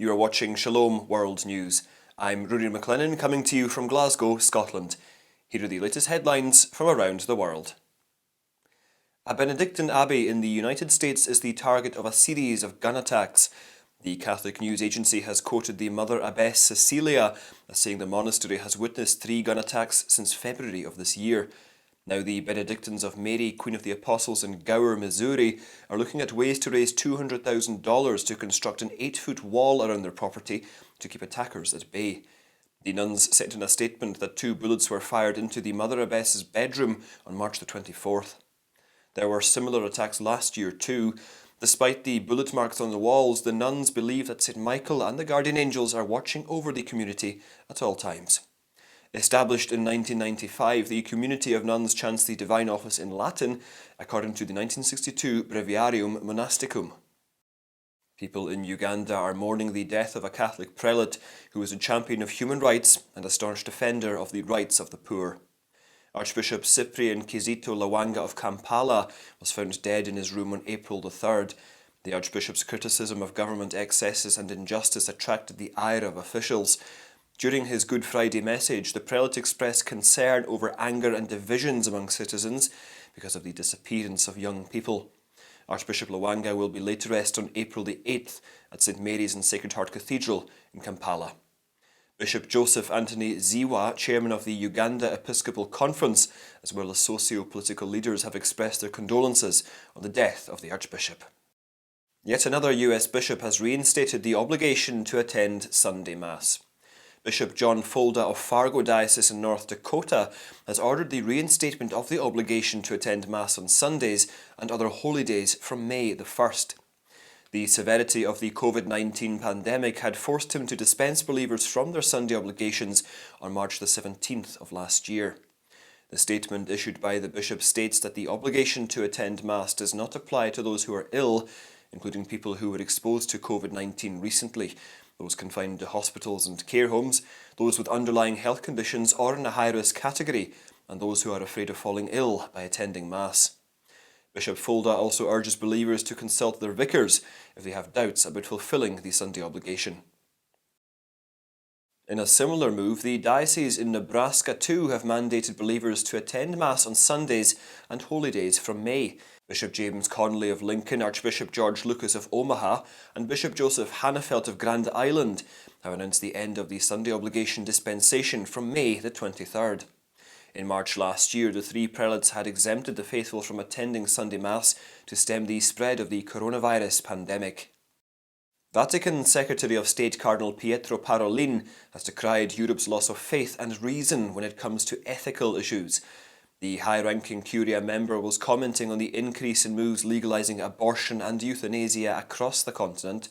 You are watching Shalom World News. I'm Rudy McLennan coming to you from Glasgow, Scotland. Here are the latest headlines from around the world. A Benedictine Abbey in the United States is the target of a series of gun attacks. The Catholic news agency has quoted the Mother Abbess Cecilia as saying the monastery has witnessed 3 gun attacks since February of this year. Now the Benedictines of Mary Queen of the Apostles in Gower, Missouri are looking at ways to raise $200,000 to construct an 8-foot wall around their property to keep attackers at bay. The nuns said in a statement that 2 bullets were fired into the Mother Abbess's bedroom on March the 24th. There were similar attacks last year too. Despite the bullet marks on the walls, the nuns believe that St. Michael and the guardian angels are watching over the community at all times. Established in 1995, the community of nuns chants the Divine Office in Latin, according to the 1962 Breviarium Monasticum. People in Uganda are mourning the death of a Catholic prelate who was a champion of human rights and a staunch defender of the rights of the poor. Archbishop Cyprian Kizito Lwanga of Kampala was found dead in his room on April the 3rd. The Archbishop's criticism of government excesses and injustice attracted the ire of officials. During his Good Friday message, the prelate expressed concern over anger and divisions among citizens because of the disappearance of young people. Archbishop Lwanga will be laid to rest on April the 8th at St Mary's and Sacred Heart Cathedral in Kampala. Bishop Joseph Anthony Ziwa, chairman of the Uganda Episcopal Conference, as well as socio-political leaders, have expressed their condolences on the death of the Archbishop. Yet another US bishop has reinstated the obligation to attend Sunday Mass. Bishop John Folda of Fargo Diocese in North Dakota has ordered the reinstatement of the obligation to attend Mass on Sundays and other holy days from May the 1st. The severity of the COVID-19 pandemic had forced him to dispense believers from their Sunday obligations on March the 17th of last year. The statement issued by the bishop states that the obligation to attend Mass does not apply to those who are ill, including people who were exposed to COVID-19 recently, those confined to hospitals and care homes, those with underlying health conditions or in a high-risk category, and those who are afraid of falling ill by attending Mass. Bishop Folda also urges believers to consult their vicars if they have doubts about fulfilling the Sunday obligation. In a similar move, the dioceses in Nebraska too have mandated believers to attend Mass on Sundays and holy days from May. Bishop James Connolly of Lincoln, Archbishop George Lucas of Omaha, and Bishop Joseph Hannafelt of Grand Island have announced the end of the Sunday obligation dispensation from May the 23rd. In March last year, the 3 prelates had exempted the faithful from attending Sunday Mass to stem the spread of the coronavirus pandemic. Vatican Secretary of State Cardinal Pietro Parolin has decried Europe's loss of faith and reason when it comes to ethical issues. The high-ranking Curia member was commenting on the increase in moves legalising abortion and euthanasia across the continent.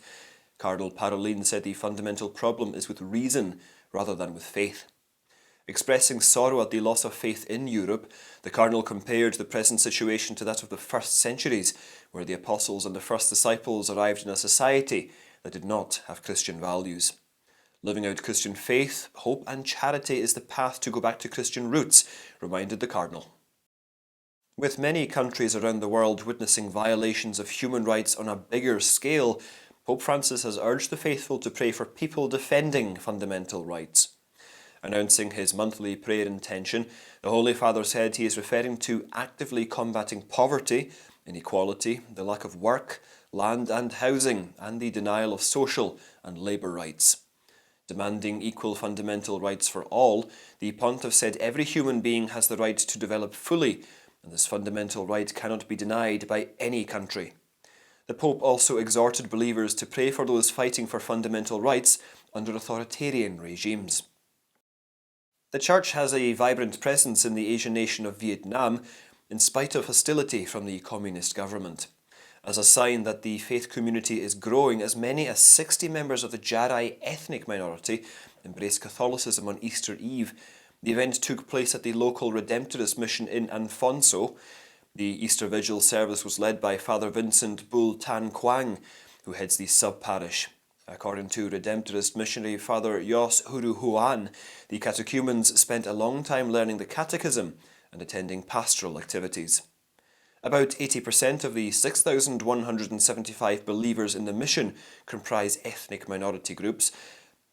Cardinal Parolin said the fundamental problem is with reason rather than with faith. Expressing sorrow at the loss of faith in Europe, the Cardinal compared the present situation to that of the first centuries, where the apostles and the first disciples arrived in a society that did not have Christian values. Living out Christian faith, hope and charity is the path to go back to Christian roots, reminded the Cardinal. With many countries around the world witnessing violations of human rights on a bigger scale, Pope Francis has urged the faithful to pray for people defending fundamental rights. Announcing his monthly prayer intention, the Holy Father said he is referring to actively combating poverty, inequality, the lack of work, land and housing, and the denial of social and labour rights. Demanding equal fundamental rights for all, the Pontiff said every human being has the right to develop fully, and this fundamental right cannot be denied by any country. The Pope also exhorted believers to pray for those fighting for fundamental rights under authoritarian regimes. The Church has a vibrant presence in the Asian nation of Vietnam, in spite of hostility from the communist government. As a sign that the faith community is growing, as many as 60 members of the Jarai ethnic minority embraced Catholicism on Easter Eve. The event took place at the local Redemptorist mission in Anphongso. The Easter Vigil service was led by Father Vincent Bul Tan Quang, who heads the sub-parish. According to Redemptorist missionary Father Yos Huru Huan, the catechumens spent a long time learning the Catechism and attending pastoral activities. About 80% of the 6,175 believers in the mission comprise ethnic minority groups.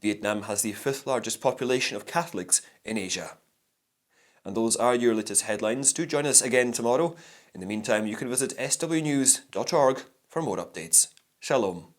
Vietnam has the 5th largest population of Catholics in Asia. And those are your latest headlines. Do join us again tomorrow. In the meantime, you can visit swnews.org for more updates. Shalom.